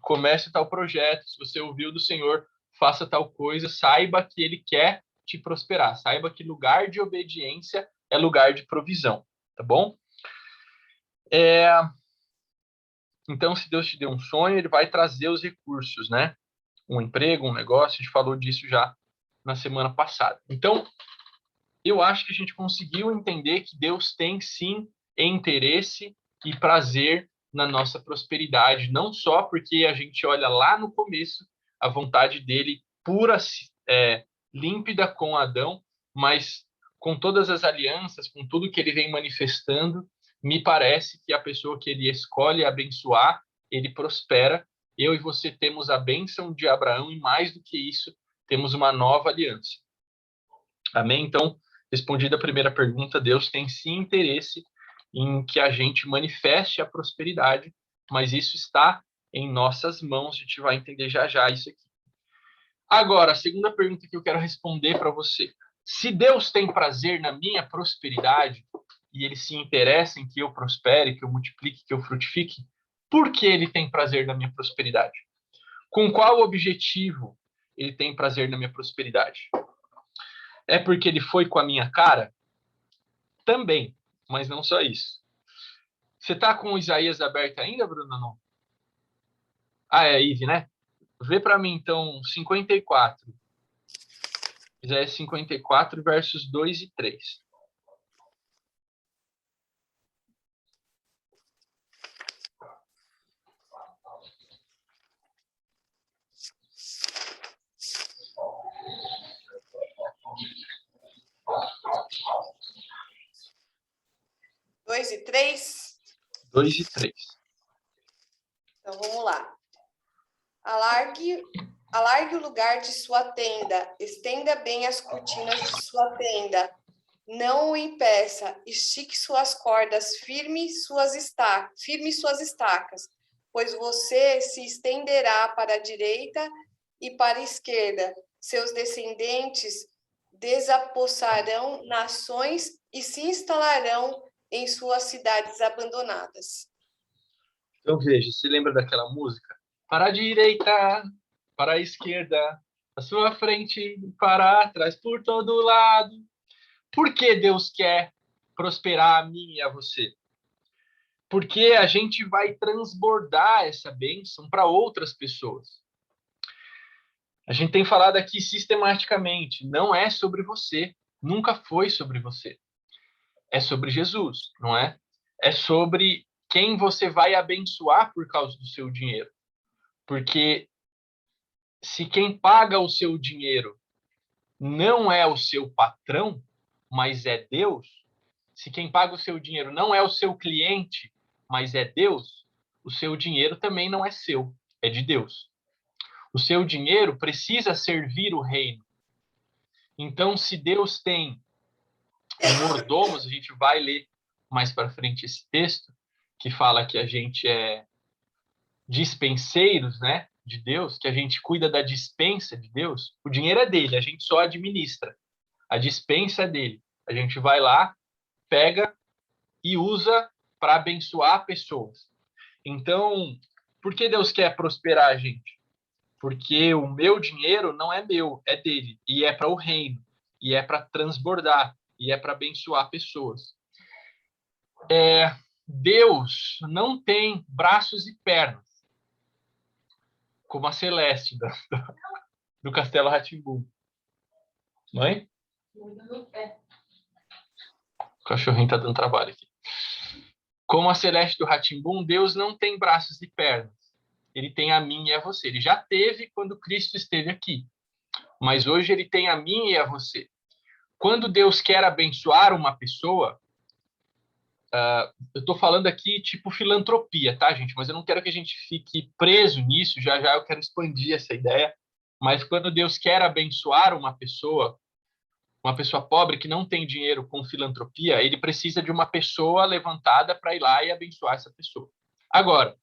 comece tal projeto. Se você ouviu do Senhor, faça tal coisa. Saiba que ele quer te prosperar. Saiba que lugar de obediência é lugar de provisão. Tá bom? Então, se Deus te deu um sonho, ele vai trazer os recursos, né? Um emprego, um negócio, a gente falou disso já na semana passada. Então, eu acho que a gente conseguiu entender que Deus tem, sim, interesse e prazer na nossa prosperidade, não só porque a gente olha lá no começo a vontade dele pura, límpida com Adão, mas com todas as alianças, com tudo que ele vem manifestando, me parece que a pessoa que ele escolhe abençoar, ele prospera. Eu e você temos a bênção de Abraão e, mais do que isso, temos uma nova aliança. Amém? Então, respondida a primeira pergunta, Deus tem sim interesse em que a gente manifeste a prosperidade, mas isso está em nossas mãos, a gente vai entender já já isso aqui. Agora, a segunda pergunta que eu quero responder para você. Se Deus tem prazer na minha prosperidade e ele se interessa em que eu prospere, que eu multiplique, que eu frutifique, por que ele tem prazer na minha prosperidade? Com qual objetivo ele tem prazer na minha prosperidade? É porque ele foi com a minha cara? Também, mas não só isso. Você está com o Isaías aberto ainda, Bruno? Não? É Ive, né? Vê para mim, então, 54. Isaías 54, versos 2 e 3. Dois e 3? 2 e 3. Então, vamos lá. Alargue o lugar de sua tenda, estenda bem as cortinas de sua tenda. Não o impeça, estique suas cordas, firme suas estacas. pois você se estenderá para a direita e para a esquerda. Seus descendentes desapossarão nações e se instalarão em suas cidades abandonadas. Então veja, se lembra daquela música? Para a direita, para a esquerda, à sua frente, para trás, por todo lado. Por que Deus quer prosperar a mim e a você? Porque a gente vai transbordar essa bênção para outras pessoas. A gente tem falado aqui sistematicamente, não é sobre você, nunca foi sobre você. É sobre Jesus, não é? É sobre quem você vai abençoar por causa do seu dinheiro. Porque se quem paga o seu dinheiro não é o seu patrão, mas é Deus, se quem paga o seu dinheiro não é o seu cliente, mas é Deus, o seu dinheiro também não é seu, é de Deus. O seu dinheiro precisa servir o reino. Então, se Deus tem mordomos, a gente vai ler mais para frente esse texto, que fala que a gente é dispenseiros, né, de Deus, que a gente cuida da dispensa de Deus. O dinheiro é dele, a gente só administra. A dispensa é dele. A gente vai lá, pega e usa para abençoar pessoas. Então, por que Deus quer prosperar a gente? Porque o meu dinheiro não é meu, é dele. E é para o reino. E é para transbordar. E é para abençoar pessoas. Deus não tem braços e pernas, como a Celeste do Castelo Rá-Tim-Bum. Mãe? O cachorrinho está dando trabalho aqui. Como a Celeste do Rá-Tim-Bum, Deus não tem braços e pernas. Ele tem a mim e a você. Ele já teve quando Cristo esteve aqui. Mas hoje ele tem a mim e a você. Quando Deus quer abençoar uma pessoa, eu estou falando aqui tipo filantropia, tá, gente? Mas eu não quero que a gente fique preso nisso. Já já eu quero expandir essa ideia. Mas quando Deus quer abençoar uma pessoa pobre que não tem dinheiro com filantropia, ele precisa de uma pessoa levantada para ir lá e abençoar essa pessoa. Agora,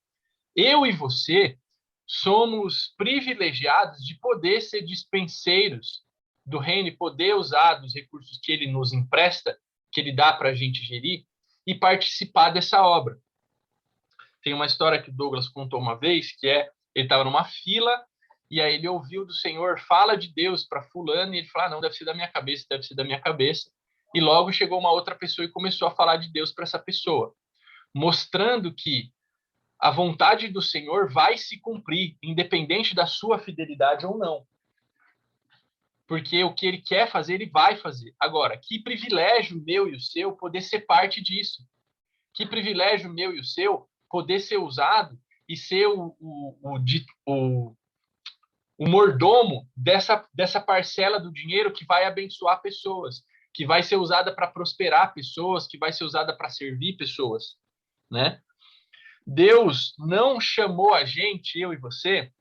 eu e você somos privilegiados de poder ser dispenseiros do reino e poder usar dos recursos que ele nos empresta, que ele dá para a gente gerir, e participar dessa obra. Tem uma história que o Douglas contou uma vez, que ele estava numa fila, e aí ele ouviu do Senhor, fala de Deus para fulano, e ele falou, não, deve ser da minha cabeça, deve ser da minha cabeça. E logo chegou uma outra pessoa e começou a falar de Deus para essa pessoa, mostrando que a vontade do Senhor vai se cumprir, independente da sua fidelidade ou não. Porque o que ele quer fazer, ele vai fazer. Agora, que privilégio meu e o seu poder ser parte disso. Que privilégio meu e o seu poder ser usado e ser o mordomo dessa parcela do dinheiro que vai abençoar pessoas, que vai ser usada para prosperar pessoas, que vai ser usada para servir pessoas, né? Deus não chamou a gente, eu e você,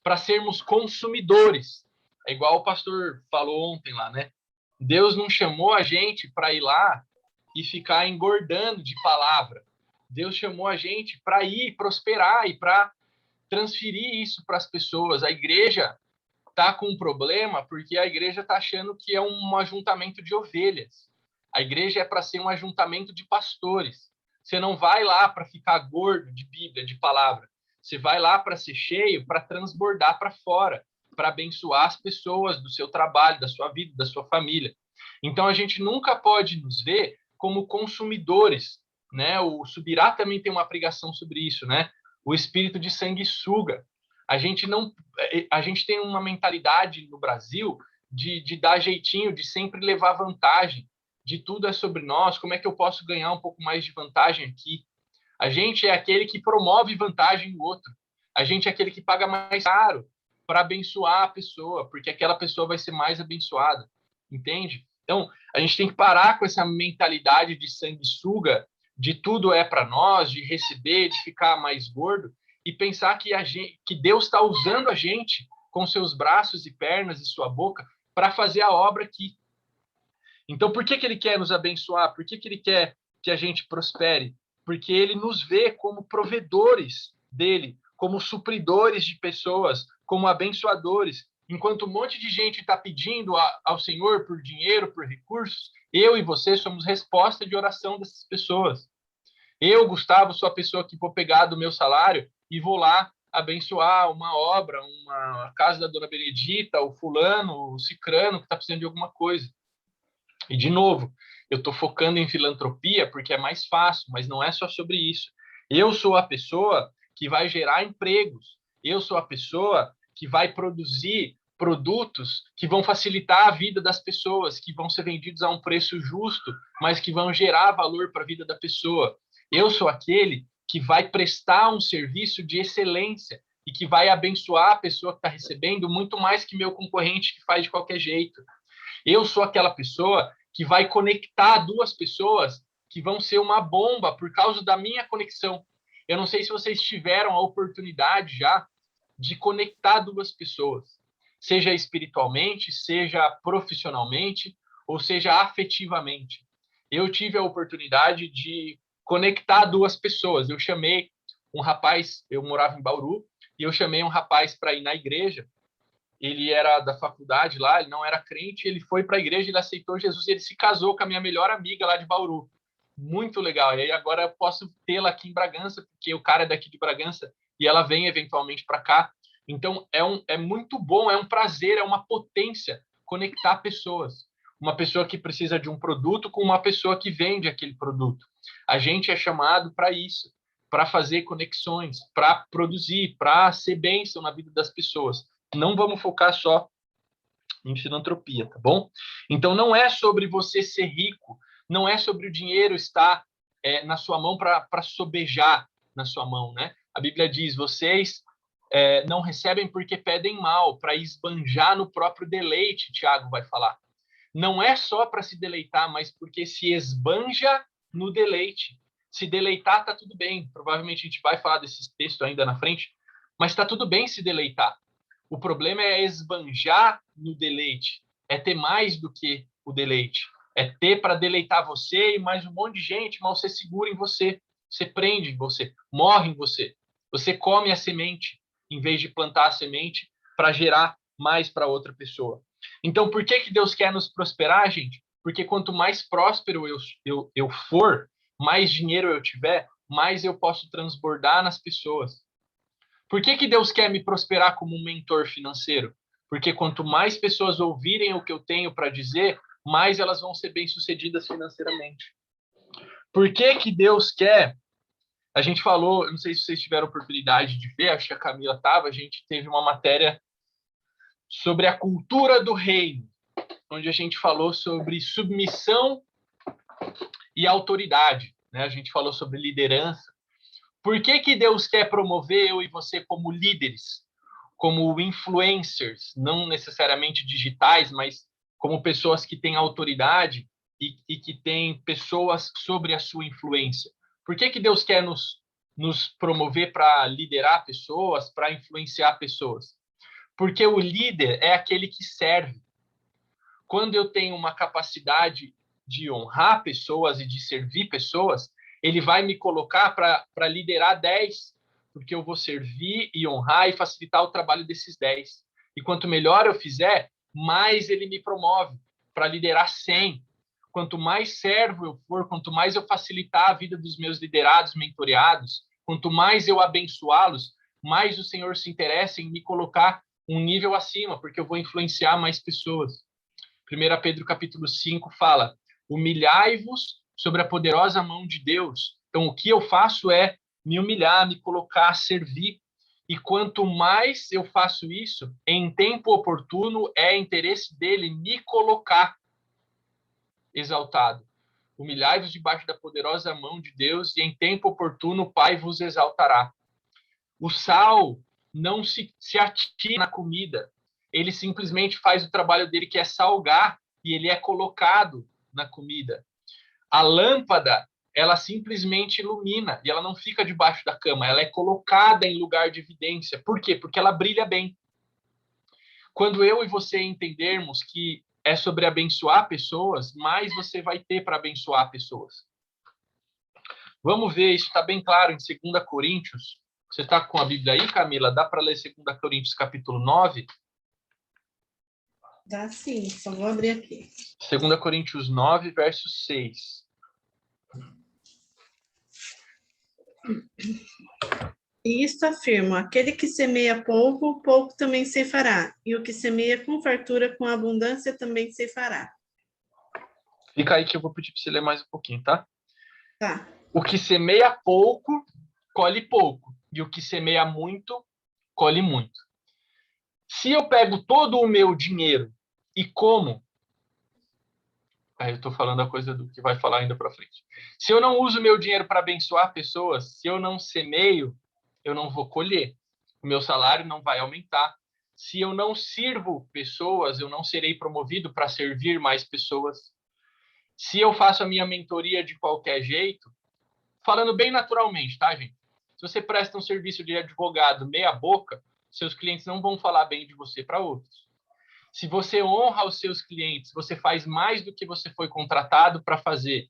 para sermos consumidores. É igual o pastor falou ontem lá, né? Deus não chamou a gente para ir lá e ficar engordando de palavra. Deus chamou a gente para ir prosperar e para transferir isso para as pessoas. A igreja está com um problema porque a igreja está achando que é um ajuntamento de ovelhas. A igreja é para ser um ajuntamento de pastores. Você não vai lá para ficar gordo de Bíblia, de palavra. Você vai lá para ser cheio, para transbordar para fora, para abençoar as pessoas do seu trabalho, da sua vida, da sua família. Então, a gente nunca pode nos ver como consumidores, né? O Subirá também tem uma pregação sobre isso, né? O espírito de sanguessuga. A gente tem uma mentalidade no Brasil de dar jeitinho, de sempre levar vantagem, de tudo é sobre nós, como é que eu posso ganhar um pouco mais de vantagem aqui? A gente é aquele que promove vantagem no outro. A gente é aquele que paga mais caro para abençoar a pessoa, porque aquela pessoa vai ser mais abençoada, entende? Então, a gente tem que parar com essa mentalidade de sanguessuga, de tudo é para nós, de receber, de ficar mais gordo, e pensar que Deus está usando a gente com seus braços e pernas e sua boca para fazer a obra aqui. Então, por que ele quer nos abençoar? Por que ele quer que a gente prospere? porque ele nos vê como provedores dele, como supridores de pessoas, como abençoadores. Enquanto um monte de gente está pedindo ao Senhor por dinheiro, por recursos, eu e você somos resposta de oração dessas pessoas. Eu, Gustavo, sou a pessoa que vou pegar do meu salário e vou lá abençoar uma obra, uma casa da Dona Benedita, o fulano, o cicrano que está precisando de alguma coisa. E, de novo, eu estou focando em filantropia porque é mais fácil, mas não é só sobre isso. Eu sou a pessoa que vai gerar empregos. Eu sou a pessoa que vai produzir produtos que vão facilitar a vida das pessoas, que vão ser vendidos a um preço justo, mas que vão gerar valor para a vida da pessoa. Eu sou aquele que vai prestar um serviço de excelência e que vai abençoar a pessoa que está recebendo muito mais que meu concorrente que faz de qualquer jeito. Eu sou aquela pessoa que vai conectar duas pessoas que vão ser uma bomba por causa da minha conexão. Eu não sei se vocês tiveram a oportunidade já de conectar duas pessoas, seja espiritualmente, seja profissionalmente, ou seja afetivamente. Eu tive a oportunidade de conectar duas pessoas. Eu chamei um rapaz, eu morava em Bauru, e eu chamei um rapaz para ir na igreja. Ele era da faculdade lá, ele não era crente, ele foi para a igreja, ele aceitou Jesus, e ele se casou com a minha melhor amiga lá de Bauru. Muito legal. E aí agora eu posso tê-la aqui em Bragança, porque o cara é daqui de Bragança, e ela vem eventualmente para cá. Então, é muito bom, é um prazer, é uma potência conectar pessoas. Uma pessoa que precisa de um produto com uma pessoa que vende aquele produto. A gente é chamado para isso, para fazer conexões, para produzir, para ser bênção na vida das pessoas. Não vamos focar só em filantropia, tá bom? Então, não é sobre você ser rico, não é sobre o dinheiro estar na sua mão para sobejar na sua mão, né? A Bíblia diz, vocês não recebem porque pedem mal, para esbanjar no próprio deleite, Tiago vai falar. Não é só para se deleitar, mas porque se esbanja no deleite. Se deleitar, está tudo bem. Provavelmente a gente vai falar desse texto ainda na frente, mas está tudo bem se deleitar. O problema é esbanjar no deleite, é ter mais do que o deleite, é ter para deleitar você e mais um monte de gente, mas você segura em você, você prende em você, morre em você. Você come a semente em vez de plantar a semente para gerar mais para outra pessoa. Então, por que Deus quer nos prosperar, gente? Porque quanto mais próspero eu for, mais dinheiro eu tiver, mais eu posso transbordar nas pessoas. Por que Deus quer me prosperar como um mentor financeiro? Porque quanto mais pessoas ouvirem o que eu tenho para dizer, mais elas vão ser bem-sucedidas financeiramente. Por que Deus quer? A gente falou, não sei se vocês tiveram oportunidade de ver, acho que a Camila estava, a gente teve uma matéria sobre a cultura do reino, onde a gente falou sobre submissão e autoridade, né? A gente falou sobre liderança. Por que Deus quer promover eu e você como líderes, como influencers, não necessariamente digitais, mas como pessoas que têm autoridade e que têm pessoas sobre a sua influência? Por que Deus quer nos promover para liderar pessoas, para influenciar pessoas? Porque o líder é aquele que serve. Quando eu tenho uma capacidade de honrar pessoas e de servir pessoas, ele vai me colocar para liderar 10, porque eu vou servir e honrar e facilitar o trabalho desses 10. E quanto melhor eu fizer, mais ele me promove para liderar 100. Quanto mais servo eu for, quanto mais eu facilitar a vida dos meus liderados, mentoreados, quanto mais eu abençoá-los, mais o Senhor se interessa em me colocar um nível acima, porque eu vou influenciar mais pessoas. 1 Pedro capítulo 5 fala, humilhai-vos sobre a poderosa mão de Deus. Então, o que eu faço é me humilhar, me colocar, servir. E quanto mais eu faço isso, em tempo oportuno, é interesse dele me colocar exaltado. Humilhai-vos debaixo da poderosa mão de Deus, e em tempo oportuno o Pai vos exaltará. O sal não se atira na comida. Ele simplesmente faz o trabalho dele, que é salgar, e ele é colocado na comida. A lâmpada, ela simplesmente ilumina, e ela não fica debaixo da cama, ela é colocada em lugar de evidência. Por quê? Porque ela brilha bem. Quando eu e você entendermos que é sobre abençoar pessoas, mais você vai ter para abençoar pessoas. Vamos ver, isso está bem claro em 2 Coríntios. Você está com a Bíblia aí, Camila? Dá para ler 2 Coríntios, capítulo 9? Dá sim, só vou abrir aqui. 2 Coríntios 9, verso 6. E isto afirmo: aquele que semeia pouco, pouco também ceifará, e o que semeia com fartura, com abundância também ceifará. Fica aí que eu vou pedir para você ler mais um pouquinho, tá? Tá. O que semeia pouco, colhe pouco. E o que semeia muito, colhe muito. Se eu pego todo o meu dinheiro e como... Aí eu estou falando a coisa do que vai falar ainda para frente. Se eu não uso meu dinheiro para abençoar pessoas, se eu não semeio, eu não vou colher. O meu salário não vai aumentar. Se eu não sirvo pessoas, eu não serei promovido para servir mais pessoas. Se eu faço a minha mentoria de qualquer jeito, falando bem naturalmente, tá, gente? Se você presta um serviço de advogado meia boca, seus clientes não vão falar bem de você para outros. Se você honra os seus clientes, você faz mais do que você foi contratado para fazer.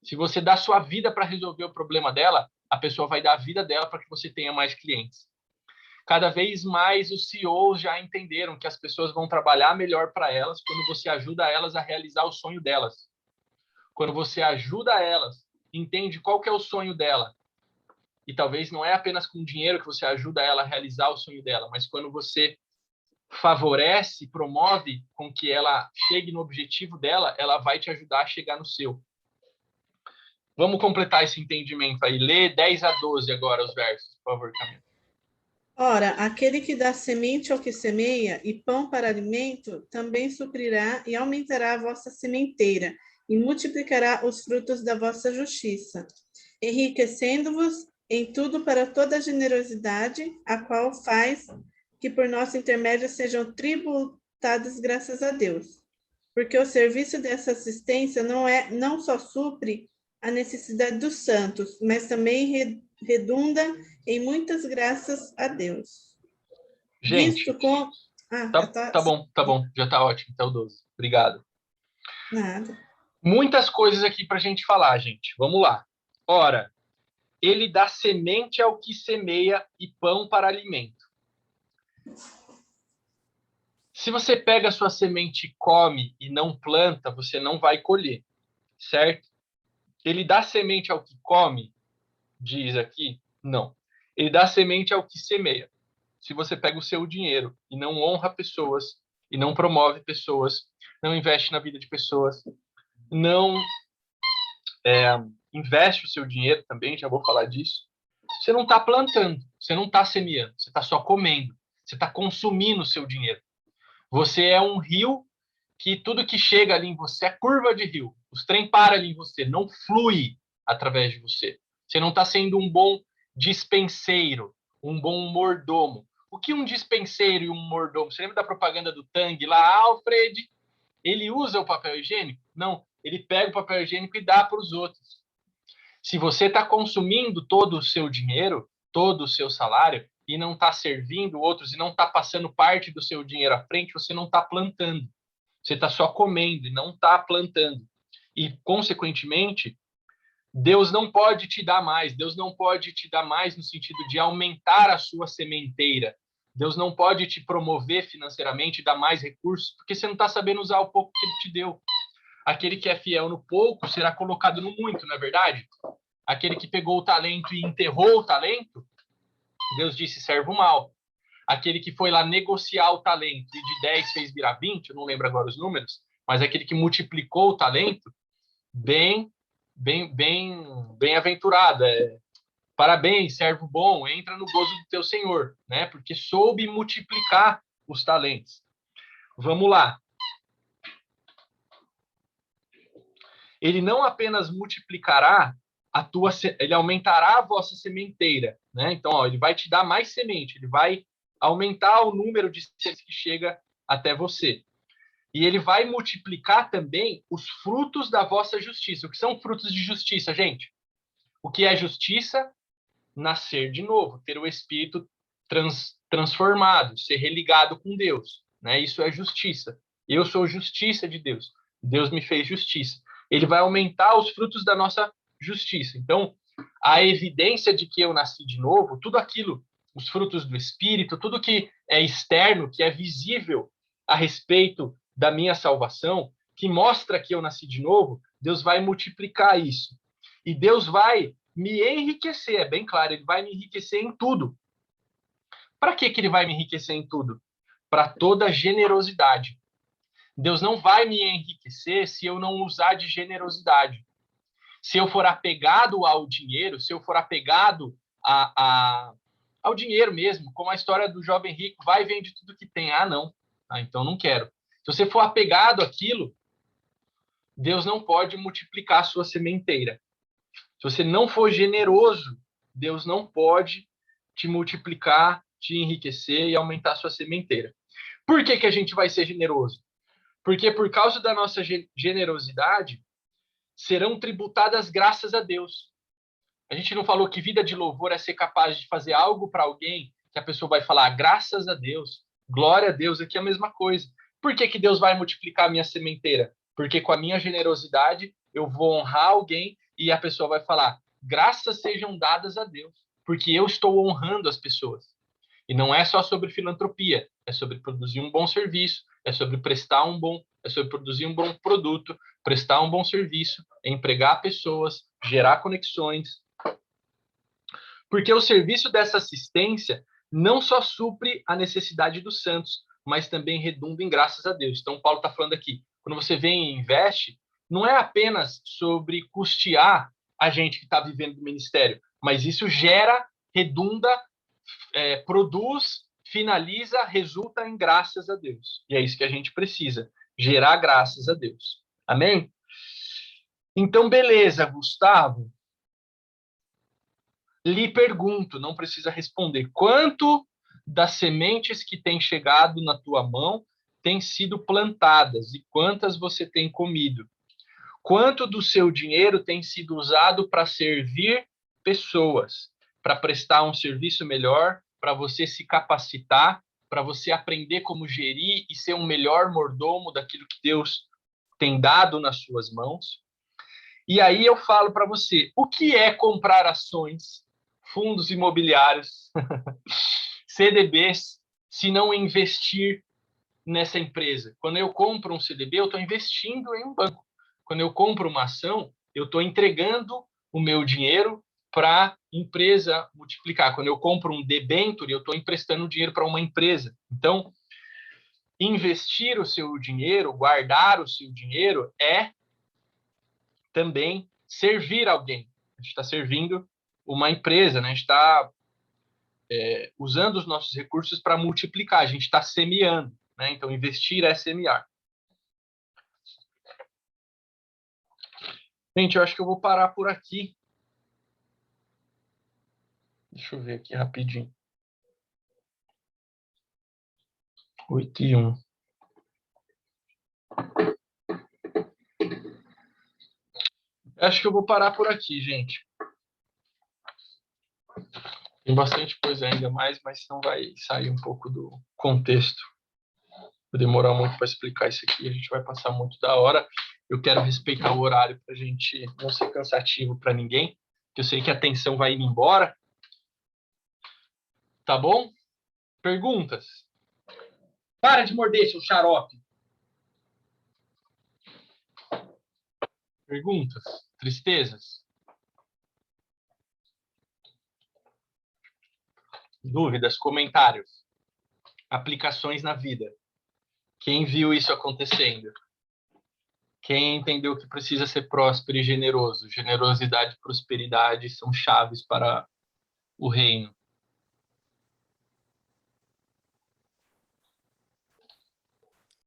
Se você dá sua vida para resolver o problema dela, a pessoa vai dar a vida dela para que você tenha mais clientes. Cada vez mais os CEOs já entenderam que as pessoas vão trabalhar melhor para elas quando você ajuda elas a realizar o sonho delas. Quando você ajuda elas, entende qual que é o sonho dela. E talvez não é apenas com dinheiro que você ajuda ela a realizar o sonho dela, mas quando você favorece, promove com que ela chegue no objetivo dela, ela vai te ajudar a chegar no seu. Vamos completar esse entendimento aí. Lê 10 a 12 agora os versos, por favor, Camila. Ora, aquele que dá semente ao que semeia e pão para alimento, também suprirá e aumentará a vossa sementeira e multiplicará os frutos da vossa justiça, enriquecendo-vos em tudo para toda a generosidade, a qual faz que por nosso intermédio sejam tributadas graças a Deus. Porque o serviço dessa assistência não só supre a necessidade dos santos, mas também redunda em muitas graças a Deus. Gente, tá bom, já tá ótimo, até o 12. Obrigado. Nada. Muitas coisas aqui pra gente falar, gente. Vamos lá. Ora, ele dá semente ao que semeia e pão para alimento. Se você pega a sua semente e come e não planta, você não vai colher, certo? Ele dá semente ao que come, diz aqui? Não. Ele dá semente ao que semeia. Se você pega o seu dinheiro e não honra pessoas, e não promove pessoas, não investe na vida de pessoas, não investe o seu dinheiro também, já vou falar disso, você não está plantando, você não está semeando, você está só comendo, você está consumindo o seu dinheiro. Você é um rio que tudo que chega ali em você é curva de rio. Os trem param ali em você, não flui através de você. Você não está sendo um bom dispenseiro, um bom mordomo. O que um dispenseiro e um mordomo? Você lembra da propaganda do Tang lá, Alfred? Ele usa o papel higiênico? Não, ele pega o papel higiênico e dá para os outros. Se você está consumindo todo o seu dinheiro, todo o seu salário, e não está servindo outros, e não está passando parte do seu dinheiro à frente, você não está plantando. Você está só comendo e não está plantando. E, consequentemente, Deus não pode te dar mais. Deus não pode te dar mais no sentido de aumentar a sua sementeira. Deus não pode te promover financeiramente, dar mais recursos, porque você não está sabendo usar o pouco que Ele te deu. Aquele que é fiel no pouco será colocado no muito, não é verdade? Aquele que pegou o talento e enterrou o talento, Deus disse, servo mal. Aquele que foi lá negociar o talento e de 10 fez virar 20, eu não lembro agora os números, mas aquele que multiplicou o talento, bem-aventurado. Parabéns, servo bom, entra no gozo do teu Senhor, né? Porque soube multiplicar os talentos. Vamos lá. Ele não apenas multiplicará ele aumentará a vossa sementeira, né? Então, ó, ele vai te dar mais semente, ele vai aumentar o número de sementes que chega até você. E ele vai multiplicar também os frutos da vossa justiça. O que são frutos de justiça, gente? O que é justiça? Nascer de novo, ter o espírito transformado, ser religado com Deus, né? Isso é justiça. Eu sou justiça de Deus. Deus me fez justiça. Ele vai aumentar os frutos da nossa justiça. Então, a evidência de que eu nasci de novo, tudo aquilo, os frutos do Espírito, tudo que é externo, que é visível a respeito da minha salvação, que mostra que eu nasci de novo, Deus vai multiplicar isso. E Deus vai me enriquecer, é bem claro, ele vai me enriquecer em tudo. Para que ele vai me enriquecer em tudo? Para toda generosidade. Deus não vai me enriquecer se eu não usar de generosidade. Se eu for apegado ao dinheiro, se eu for apegado ao dinheiro mesmo, como a história do jovem rico, vai e vende tudo que tem. Ah, não. Ah, então não quero. Se você for apegado àquilo, Deus não pode multiplicar a sua sementeira. Se você não for generoso, Deus não pode te multiplicar, te enriquecer e aumentar a sua sementeira. Por que a gente vai ser generoso? Porque por causa da nossa generosidade, serão tributadas graças a Deus. A gente não falou que vida de louvor é ser capaz de fazer algo para alguém que a pessoa vai falar graças a Deus, glória a Deus, aqui é a mesma coisa. Por que Deus vai multiplicar a minha sementeira? Porque com a minha generosidade eu vou honrar alguém e a pessoa vai falar graças sejam dadas a Deus, porque eu estou honrando as pessoas. E não é só sobre filantropia, é sobre produzir um bom serviço, é sobre é sobre produzir um bom produto, prestar um bom serviço, empregar pessoas, gerar conexões. Porque o serviço dessa assistência não só supre a necessidade dos santos, mas também redunda em graças a Deus. Então, Paulo está falando aqui, quando você vem e investe, não é apenas sobre custear a gente que está vivendo do ministério, mas isso gera, redunda, produz, finaliza, resulta em graças a Deus. E é isso que a gente precisa, gerar graças a Deus. Amém? Então, beleza, Gustavo. Lhe pergunto, não precisa responder, quanto das sementes que têm chegado na tua mão têm sido plantadas e quantas você tem comido? Quanto do seu dinheiro tem sido usado para servir pessoas, para prestar um serviço melhor, para você se capacitar, para você aprender como gerir e ser um melhor mordomo daquilo que Deus tem dado nas suas mãos? E aí eu falo para você, o que é comprar ações, fundos imobiliários, CDBs, se não investir nessa empresa? Quando eu compro um CDB, eu estou investindo em um banco. Quando eu compro uma ação, eu estou entregando o meu dinheiro para a empresa multiplicar. Quando eu compro um debênture, eu estou emprestando dinheiro para uma empresa. Então, investir o seu dinheiro, guardar o seu dinheiro, é também servir alguém. A gente está servindo uma empresa, né? A gente está usando os nossos recursos para multiplicar, a gente está semeando, né? Então, investir é semear. Gente, eu acho que eu vou parar por aqui. Deixa eu ver aqui rapidinho. 8:01. Acho que eu vou parar por aqui, gente. Tem bastante coisa ainda mais, mas não vai sair um pouco do contexto. Vou demorar muito para explicar isso aqui, a gente vai passar muito da hora. Eu quero respeitar o horário para a gente não ser cansativo para ninguém, que eu sei que a atenção vai indo embora. Tá bom? Perguntas? Para de morder, seu xarope. Perguntas? Tristezas? Dúvidas? Comentários? Aplicações na vida? Quem viu isso acontecendo? Quem entendeu que precisa ser próspero e generoso? Generosidade e prosperidade são chaves para o reino.